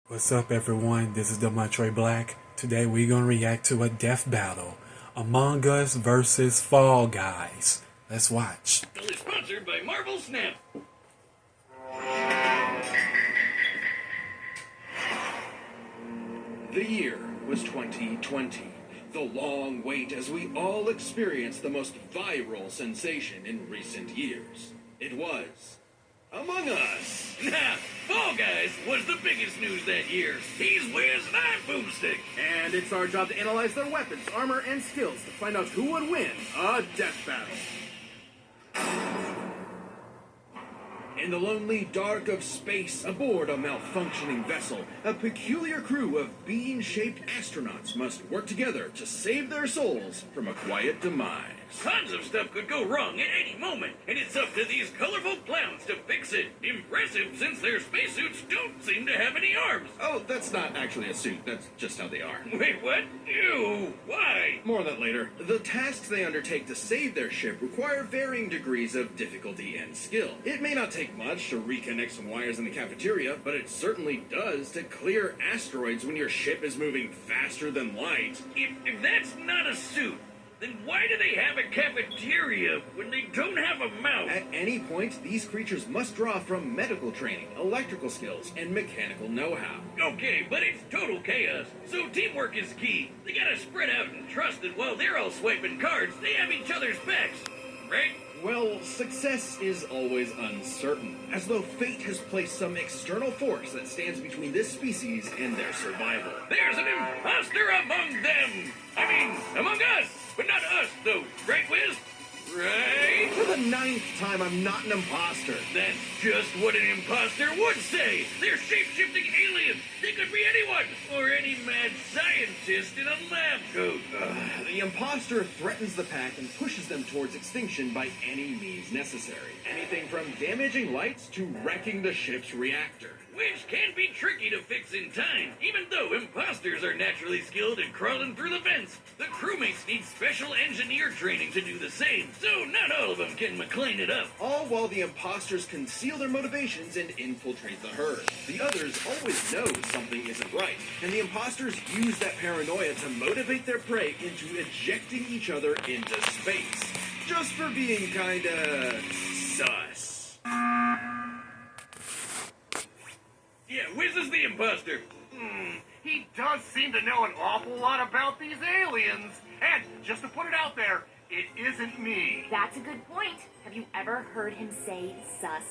What's up, everyone? This is Demontre Black. Today we're gonna react to a death battle: Among Us versus Fall Guys. Let's watch. Is sponsored by Marvel Snap. The year was 2020. The long wait as we all experienced the most viral sensation in recent years. It was Among Us. Nah, Fall Guys was the biggest news that year. He's Wiz and I'm Boomstick. And it's our job to analyze their weapons, armor, and skills to find out who would win a death battle. In the lonely dark of space, aboard a malfunctioning vessel, a peculiar crew of bean-shaped astronauts must work together to save their souls from a quiet demise. Tons of stuff could go wrong at any moment, and it's up to these colorful clowns to fix it. Impressive, since their spacesuits don't seem to have any arms. Oh, that's not actually a suit. That's just how they are. Wait, what? Ew, why? More on that later. The tasks they undertake to save their ship require varying degrees of difficulty and skill. It may not take much to reconnect some wires in the cafeteria, but it certainly does to clear asteroids when your ship is moving faster than light. If that's not a suit, then why do they have a cafeteria when they don't have a mouth? At any point, these creatures must draw from medical training, electrical skills, and mechanical know-how. Okay, but it's total chaos, so teamwork is key. They gotta spread out and trust that while they're all swiping cards, they have each other's backs, right? Well, success is always uncertain, as though fate has placed some external force that stands between this species and their survival. There's an imposter among them! I mean, among us! But not us, though, right, Wiz? Right? For the 9th time, I'm not an imposter. That's just what an imposter would say! They're shape-shifting aliens! They could be anyone! Or any mad scientist in a lab coat! The imposter threatens the pack and pushes them towards extinction by any means necessary. Anything from damaging lights to wrecking the ship's reactor. Which can be tricky to fix in time, even though imposters are naturally skilled at crawling through the vents. The crewmates need special engineer training to do the same, so not all of them can McLean it up. All while the imposters conceal their motivations and infiltrate the herd. The others always know something isn't right, and the imposters use that paranoia to motivate their prey into ejecting each other into space. Just for being kinda sus. Yeah, Wiz is the imposter. He does seem to know an awful lot about these aliens. And just to put it out there, it isn't me. That's a good point. Have you ever heard him say sus?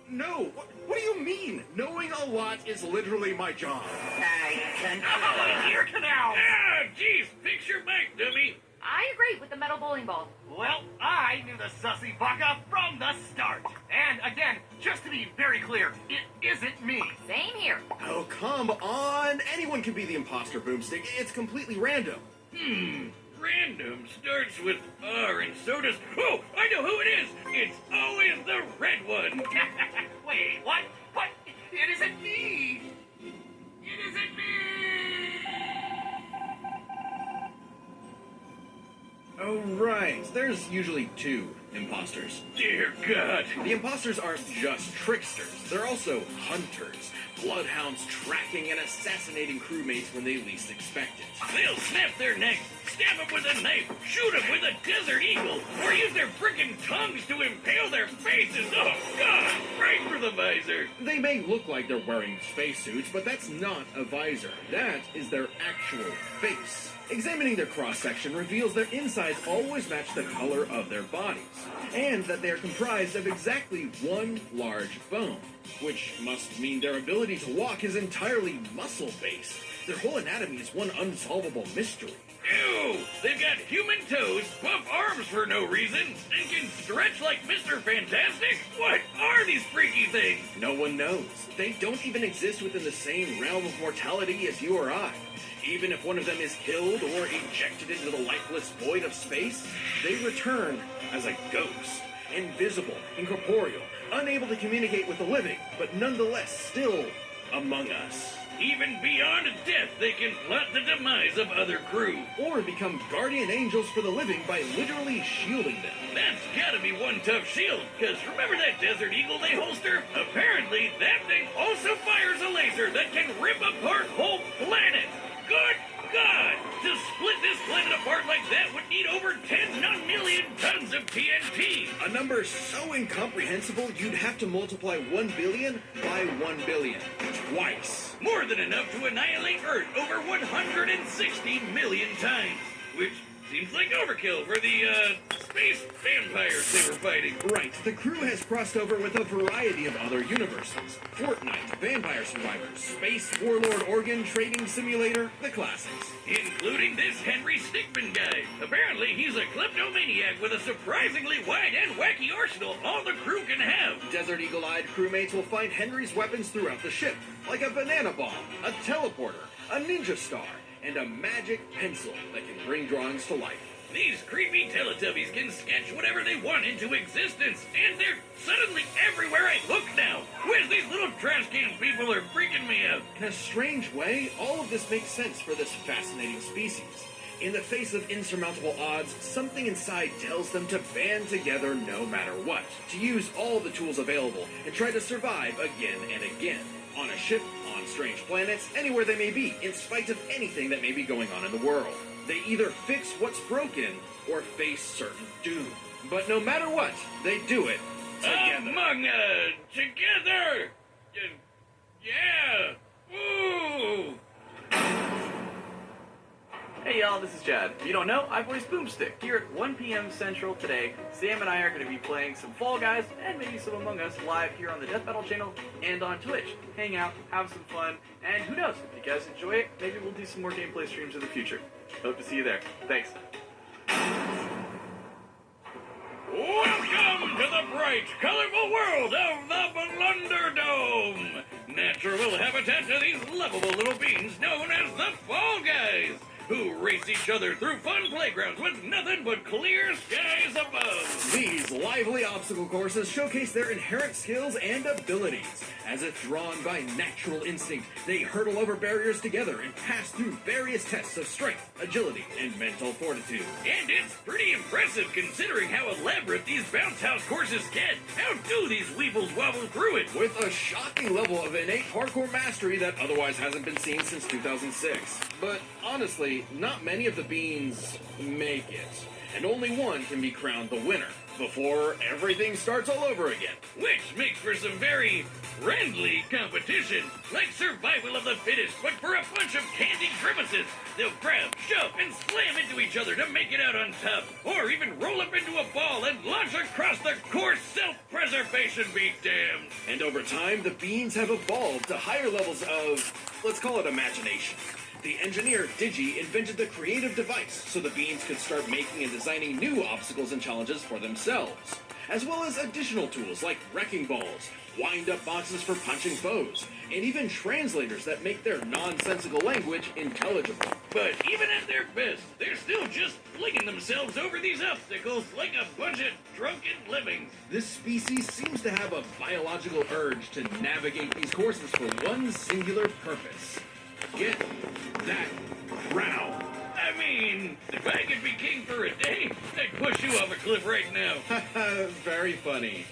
No, what do you mean? Knowing a lot is literally my job. Oh, ear canals! Ah, jeez, fix your mic, dummy. I agree with the metal bowling ball. Well, I knew the sussy baka from the start. And again, just to be very clear, it isn't me. Same here. Oh, come on. Anyone can be the imposter, Boomstick. It's completely random. Random starts with R, and so does... Oh, I know who it is! It's always the red one! Wait, what? What? It isn't me! It isn't me! Oh, right. There's usually two imposters. Dear God! The imposters aren't just tricksters. They're also hunters. Bloodhounds tracking and assassinating crewmates when they least expect it. They'll snap their necks, stab them with a knife, shoot them with a desert eagle, or use their frickin' tongues to impale their faces! Oh, God! Right through the visor! They may look like they're wearing spacesuits, but that's not a visor. That is their actual face. Examining their cross-section reveals their insides always match the color of their bodies, and that they are comprised of exactly one large bone, which must mean their ability to walk is entirely muscle-based. Their whole anatomy is one unsolvable mystery. Ew! They've got human toes, buff arms for no reason, and can stretch like Mr. Fantastic? What are these freaky things? No one knows. They don't even exist within the same realm of mortality as you or I. Even if one of them is killed or ejected into the lifeless void of space, they return as a ghost, invisible, incorporeal, unable to communicate with the living, but nonetheless still among us. Even beyond death, they can plot the demise of other crew. Or become guardian angels for the living by literally shielding them. That's gotta be one tough shield, because remember that Desert Eagle they holster? Apparently, that thing also fires a laser that can rip apart whole planets. Good God! To split this planet apart like that would need over 10 non-million tons of TNT. A number so incomprehensible you'd have to multiply 1 billion by 1 billion. Twice. More than enough to annihilate Earth over 160 million times. Which seems like overkill for the, space vampires they were fighting. Right, the crew has crossed over with a variety of other universes. Fortnite, Vampire Survivors, Space Warlord Organ Trading Simulator, the classics. Including this Henry Stickmin guy. Apparently, he's a kleptomaniac with a surprisingly wide and wacky arsenal all the crew can have. Desert Eagle-eyed crewmates will find Henry's weapons throughout the ship, like a banana bomb, a teleporter, a ninja star, and a magic pencil that can bring drawings to life. These creepy Teletubbies can sketch whatever they want into existence, and they're suddenly everywhere I look now. Where's these little trash can people are freaking me out? In a strange way, all of this makes sense for this fascinating species. In the face of insurmountable odds, something inside tells them to band together no matter what, to use all the tools available, and try to survive again and again. On a ship, on strange planets, anywhere they may be, in spite of anything that may be going on in the world. They either fix what's broken or face certain doom. But no matter what, they do it together. Among us, together! Yeah! Woo! Hey y'all, this is Chad. If you don't know, I voice Boomstick. Here at 1 p.m. Central today, Sam and I are going to be playing some Fall Guys and maybe some Among Us live here on the Death Battle channel and on Twitch. Hang out, have some fun, and who knows, if you guys enjoy it, maybe we'll do some more gameplay streams in the future. Hope to see you there. Thanks. Welcome to the bright, colorful world of the Blunder Dome! Natural habitat to these lovable little beings known as the Fall Guys, who race each other through fun playgrounds with nothing but clear skies above. These lively obstacle courses showcase their inherent skills and abilities. As if drawn by natural instinct, they hurdle over barriers together and pass through various tests of strength, agility, and mental fortitude. And it's pretty impressive considering how elaborate these bounce house courses get. How do these weebles wobble through it? With a shocking level of innate hardcore mastery that otherwise hasn't been seen since 2006. But honestly, not many of the beans make it, and only one can be crowned the winner before everything starts all over again. Which makes for some very friendly competition, like survival of the fittest, but for a bunch of candy grimaces. They'll grab, shove, and slam into each other to make it out on top, or even roll up into a ball and launch across the course. Self-preservation be damned. And over time, the beans have evolved to higher levels of, let's call it imagination. The engineer, Digi, invented the creative device so the beans could start making and designing new obstacles and challenges for themselves, as well as additional tools like wrecking balls, wind-up boxes for punching foes, and even translators that make their nonsensical language intelligible. But even at their best, they're still just flinging themselves over these obstacles like a bunch of drunken lemmings. This species seems to have a biological urge to navigate these courses for one singular purpose. Get that crown. I mean, if I could be king for a day, I'd push you off a cliff right now. Very funny.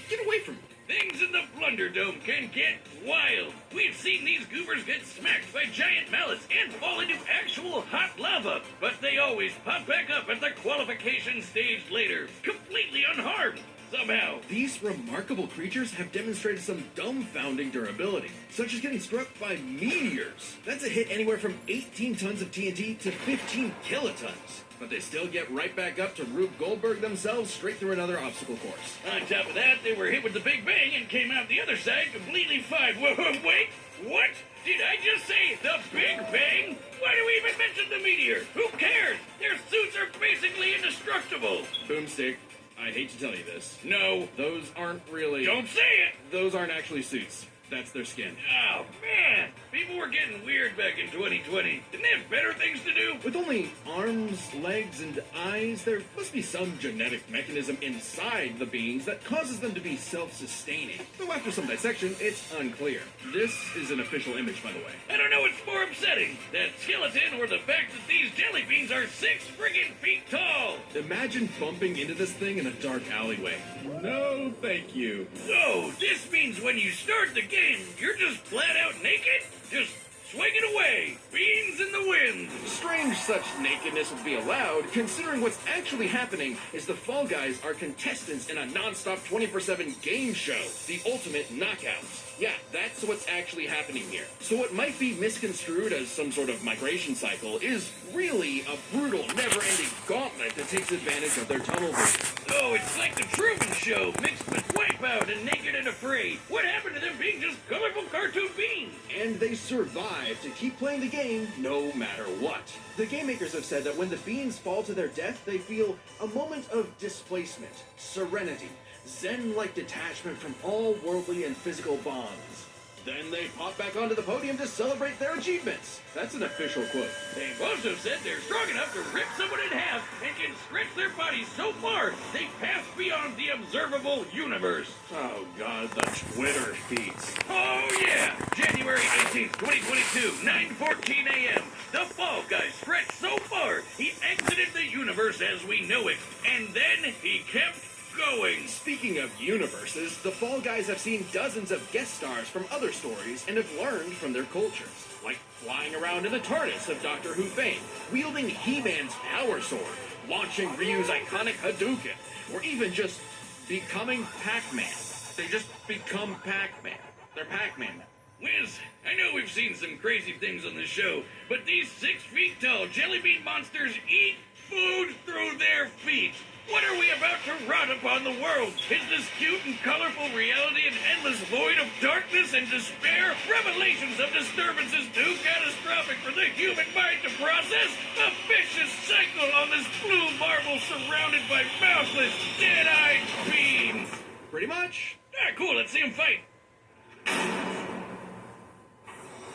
Get away from me. Things in the Blunder Dome can get wild. We've seen these goobers get smacked by giant mallets and fall into actual hot lava, but they always pop back up at the qualification stage later, completely unharmed. Somehow. These remarkable creatures have demonstrated some dumbfounding durability, such as getting struck by meteors. That's a hit anywhere from 18 tons of TNT to 15 kilotons. But they still get right back up to Rube Goldberg themselves straight through another obstacle course. On top of that, they were hit with the Big Bang and came out the other side completely fine. Wait, what? Did I just say the Big Bang? Why do we even mention the meteor? Who cares? Their suits are basically indestructible. Boomstick, I hate to tell you this. No. Those aren't really... Don't say it! Those aren't actually suits. That's their skin. Oh, man. People were getting getting weird back in 2020. Didn't they have better things to do? With only arms, legs, and eyes, there must be some genetic mechanism inside the beings that causes them to be self-sustaining. Though after some dissection, it's unclear. This is an official image, by the way. I don't know what's more upsetting, that skeleton or the fact that these jelly beans are 6 friggin' feet tall. Imagine bumping into this thing in a dark alleyway. No, thank you. So, this means when you start the game, you're just flat out naked? Just swing it away! Beans in the wind! Strange such nakedness would be allowed, considering what's actually happening is the Fall Guys are contestants in a non-stop 24/7 game show, the Ultimate Knockouts. Yeah, that's what's actually happening here. So what might be misconstrued as some sort of migration cycle is really a brutal, never-ending gauntlet that takes advantage of their tunnel vision. Oh, it's like the Truman Show mixed with Wipeout and Naked and Afraid. What happened to them being just colorful cartoon beans? And they survive to keep playing the game no matter what. The game makers have said that when the beans fall to their death, they feel a moment of displacement, serenity, Zen-like detachment from all worldly and physical bonds. Then they pop back onto the podium to celebrate their achievements. That's an official quote. They've also said they're strong enough to rip someone in half and can stretch their bodies so far they pass beyond the observable universe. Oh, God, the Twitter feeds. Oh, yeah! January 18th, 2022, 9:14 a.m. The Fall Guy stretched so far, he exited the universe as we know it. And then he kept going. Speaking of universes, the Fall Guys have seen dozens of guest stars from other stories and have learned from their cultures. Like flying around in the TARDIS of Doctor Who fame, wielding He-Man's power sword, launching Ryu's iconic Hadouken, or even just becoming Pac-Man. They just become Pac-Man. They're Pac-Man now. Wiz, I know we've seen some crazy things on the show, but these 6 feet tall jelly bean monsters eat food through their feet. What are we about to run upon the world? Is this cute and colorful reality an endless void of darkness and despair? Revelations of disturbances too catastrophic for the human mind to process? A vicious cycle on this blue marble surrounded by mouthless, dead-eyed beings. Pretty much. Ah, cool, let's see them fight.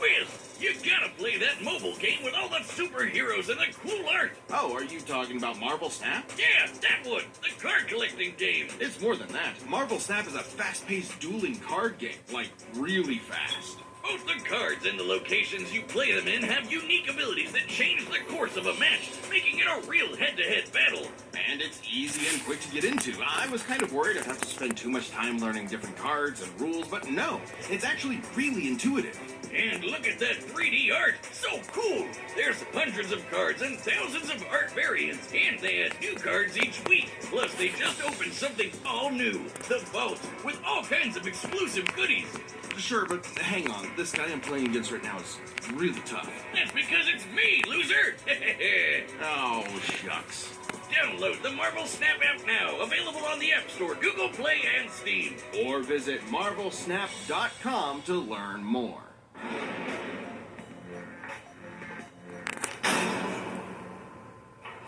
Wiz, you gotta play that mobile game with all the superheroes and the cool art. Oh, are you talking about Marvel Snap? Yeah, that one. The card collecting game. It's more than that. Marvel Snap is a fast-paced dueling card game. Like, really fast. Both the cards and the locations you play them in have unique abilities that change the course of a match, making it a real head-to-head battle. And it's easy and quick to get into. I was kind of worried I'd have to spend too much time learning different cards and rules, but no, it's actually really intuitive. And look at that 3D art! So cool! There's hundreds of cards and thousands of art variants, and they add new cards each week. Plus, they just opened something all new, the Vault, with all kinds of exclusive goodies. Sure, but hang on. This guy I'm playing against right now is really tough. That's because it's me, loser! Oh, shucks. Download the Marvel Snap app now. Available on the App Store, Google Play, and Steam. Or visit marvelsnap.com to learn more.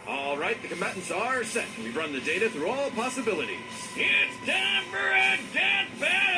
All right, the combatants are set. We've run the data through all possibilities. It's time for a death battle!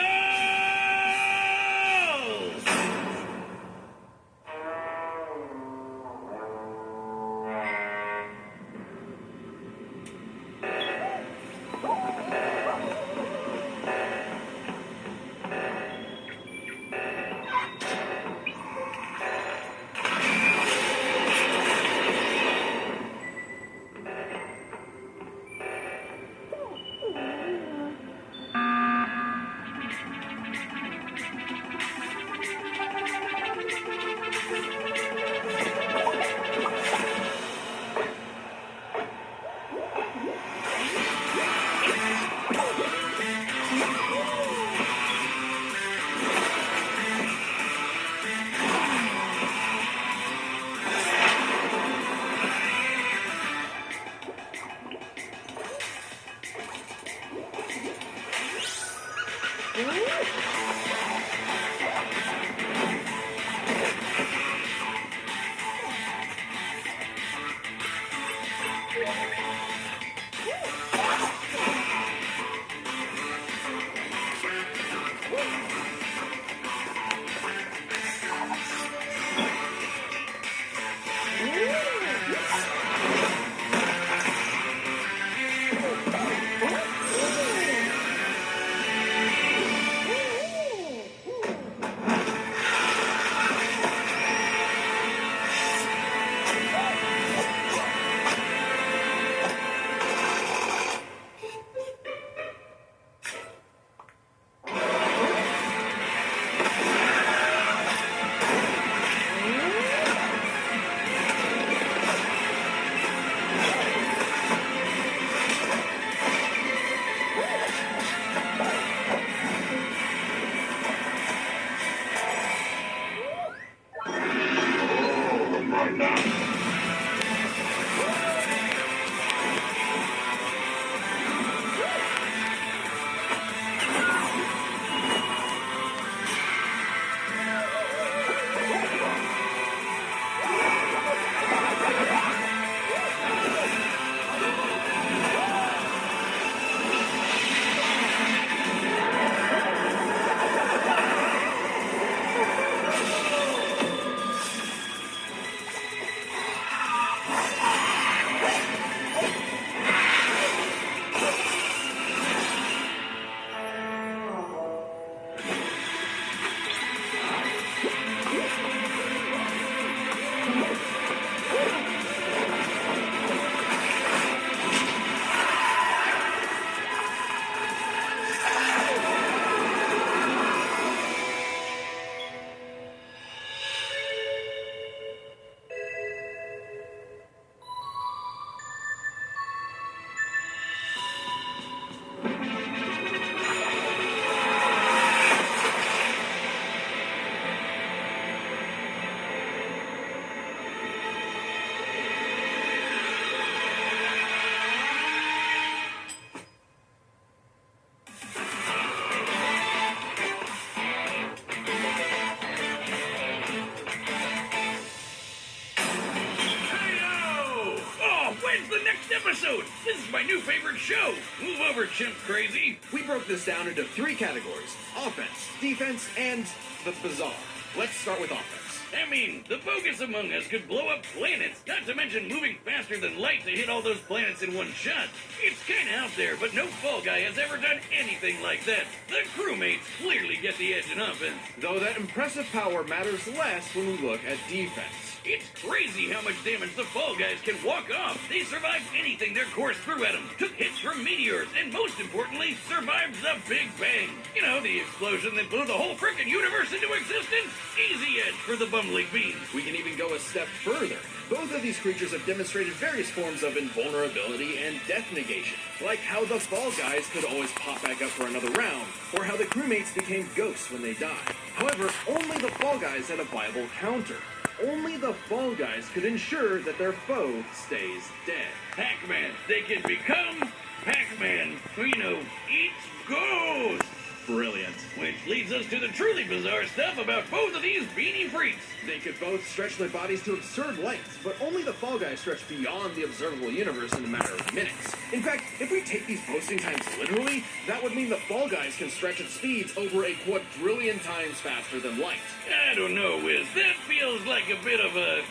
my new favorite show. Move over, chimp crazy. We broke this down into 3 categories: offense, defense, and the bizarre. Let's start with offense. I mean, the bogus Among Us could blow up planets, not to mention moving faster than light to hit all those planets in one shot. It's kinda out there, but no Fall Guy has ever done anything like that. The crewmates clearly get the edge in offense. Though that impressive power matters less when we look at defense. It's crazy how much damage the Fall Guys can walk off. They survived anything their course threw at them, took hits from meteors, and most importantly, survived the Big Bang. You know, the explosion that blew the whole frickin' universe into existence. Easy edge for the bumbling beans. We can even go a step further. Both of these creatures have demonstrated various forms of invulnerability and death negation, like how the Fall Guys could always pop back up for another round, or how the crewmates became ghosts when they died. However, only the Fall Guys had a viable counter. Only the Fall Guys could ensure that their foe stays dead. Pac-Man, they can become Pac-Man, who, you know, eats ghosts. Brilliant. Which leads us to the truly bizarre stuff about both of these beanie freaks. They could both stretch their bodies to absurd lengths, but only the Fall Guys stretch beyond the observable universe in a matter of minutes. In fact, if we take these posting times literally, that would mean the Fall Guys can stretch at speeds over a quadrillion times faster than light. I don't know, Wiz. That feels like a bit of a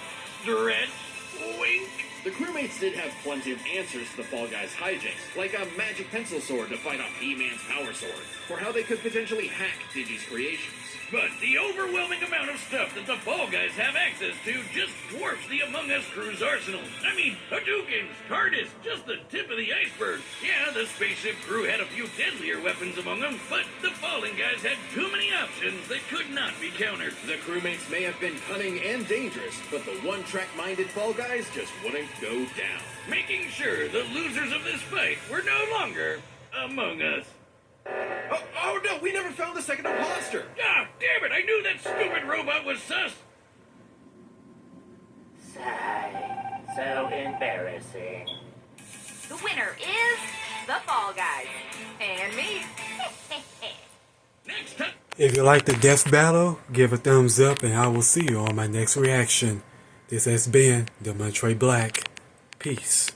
stretch. Wink. The crewmates did have plenty of answers to the Fall Guys' hijinks, like a magic pencil sword to fight off He-Man's power sword, or how they could potentially hack Digi's creations. But the overwhelming amount of stuff that the Fall Guys have access to just dwarfs the Among Us crew's arsenal. I mean, Hadoukens, TARDIS, just the tip of the iceberg. Yeah, the spaceship crew had a few deadlier weapons among them, but the Fallen Guys had too many options that could not be countered. The crewmates may have been cunning and dangerous, but the one-track-minded Fall Guys just wouldn't go down, making sure the losers of this fight were no longer Among Us. Oh no, we never found the second imposter! Ah, damn it, I knew that stupid robot was sus! Sigh, so embarrassing. The winner is the Fall Guys. And me. Next time! If you like the death battle, give a thumbs up and I will see you on my next reaction. This has been the Montroy Black. Peace.